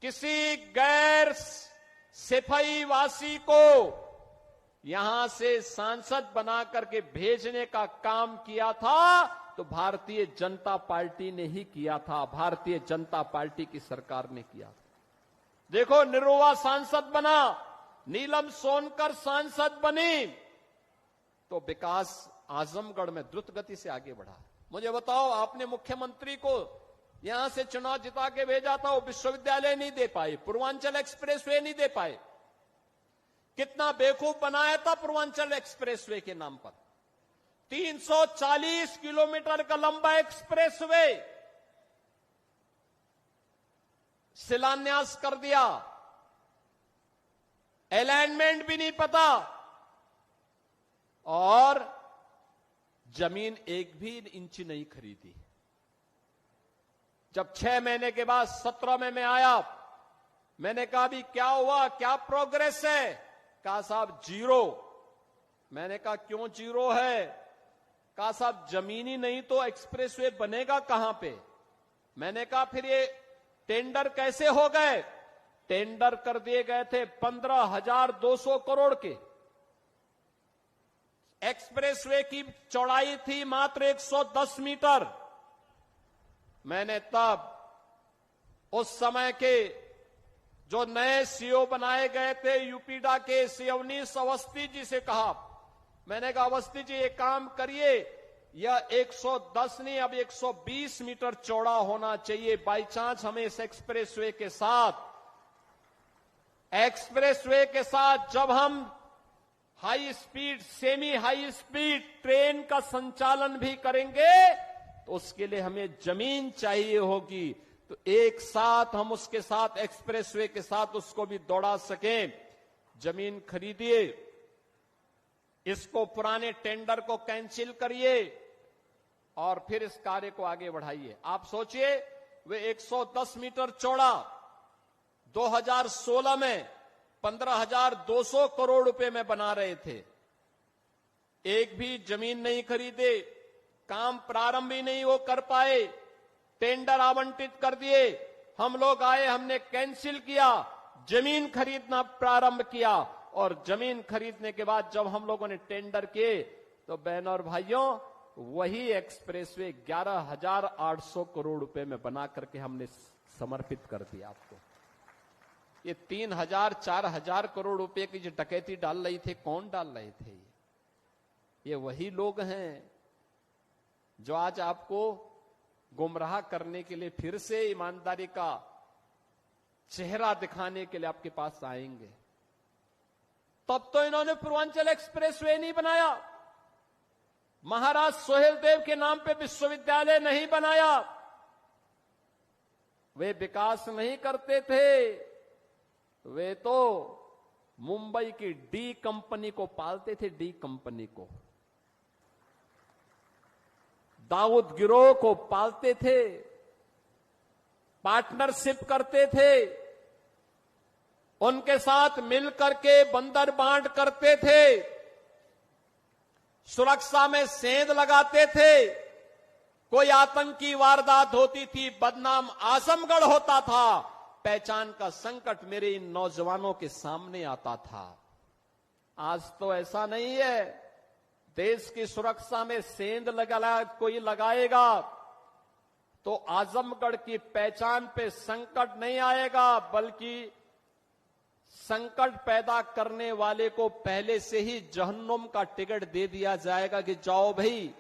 किसी गैर सिपाही वासी को यहां से सांसद बना करके भेजने का काम किया था तो भारतीय जनता पार्टी ने ही किया था, भारतीय जनता पार्टी की सरकार ने किया था। देखो, निरुवा सांसद बना, नीलम सोनकर सांसद बनी, तो विकास आजमगढ़ में द्रुत गति से आगे बढ़ा। मुझे बताओ, आपने मुख्यमंत्री को यहां से चुनाव जिता के भेजा था, वो विश्वविद्यालय नहीं दे पाए, पूर्वांचल एक्सप्रेसवे नहीं दे पाए। कितना बेवकूफ बनाया था पूर्वांचल एक्सप्रेसवे के नाम पर। 340 किलोमीटर का लंबा एक्सप्रेसवे शिलान्यास कर दिया, अलाइनमेंट भी नहीं पता, और जमीन एक भी इंच नहीं खरीदी। जब 6 महीने के बाद 17 में मैं आया, मैंने कहा भी क्या हुआ, क्या प्रोग्रेस है? कहा साहब जीरो। मैंने कहा क्यों जीरो है? कहा साहब जमीन ही नहीं तो एक्सप्रेसवे बनेगा कहां पे? मैंने कहा फिर ये टेंडर कैसे हो गए? टेंडर कर दिए गए थे 15,200 करोड़ के। एक्सप्रेसवे की चौड़ाई थी मात्र 110 मीटर। मैंने तब उस समय के जो नए सीओ बनाए गए थे यूपीडा के, श्री अवनीश अवस्थी जी से कहा, मैंने कहा अवस्थी जी ये काम करिए, यह 110 नहीं अब 120 मीटर चौड़ा होना चाहिए। बाई चांस हमें इस एक्सप्रेसवे के साथ जब हम high speed, semi high speed train का संचालन भी करेंगे तो उसके लिए हमें जमीन चाहिए होगी, तो एक साथ हम उसके साथ एक्सप्रेसवे के साथ उसको भी दौड़ा सकें। जमीन खरीदिए, इसको पुराने टेंडर को कैंसिल करिए और फिर इस कार्य को आगे बढ़ाइए। आप सोचिए, वे 110 मीटर चौड़ा 2016 में 15,200 करोड़ रुपए में बना रहे थे। एक भी जमीन नहीं खरीदे, काम प्रारंभ ही नहीं वो कर पाए, टेंडर आवंटित कर दिए, हम लोग आए, हमने कैंसिल किया, जमीन खरीदना प्रारंभ किया, और जमीन खरीदने के बाद जब हम लोगों ने टेंडर किए तो बहनों और भाइयों वही एक्सप्रेसवे 11,800 करोड़ रुपए में बना करके हमने समर्पित कर दिया आपको। ये 3,000-4,000 करोड़ रुपए की जो डकैती डाल रही थे, कौन डाल रहे थे? ये वही लोग हैं जो आज आपको गुमराह करने के लिए फिर से ईमानदारी का चेहरा दिखाने के लिए आपके पास आएंगे। तब तो इन्होंने पूर्वांचल एक्सप्रेसवे नहीं बनाया, महाराज सोहेल देव के नाम पे विश्वविद्यालय नहीं बनाया, वे विकास नहीं करते थे, वे तो मुंबई की डी कंपनी को पालते थे, डी कंपनी को, दाऊद गिरोह को पालते थे, पार्टनरशिप करते थे, उनके साथ मिलकर के बंदर बांट करते थे, सुरक्षा में सेंध लगाते थे। कोई आतंकी वारदात होती थी, बदनाम आजमगढ़ होता था, पहचान का संकट मेरे इन नौजवानों के सामने आता था। आज तो ऐसा नहीं है। देश की सुरक्षा में सेंध कोई लगाएगा तो आजमगढ़ की पहचान पे संकट नहीं आएगा, बल्कि संकट पैदा करने वाले को पहले से ही जहन्नुम का टिकट दे दिया जाएगा कि जाओ भाई,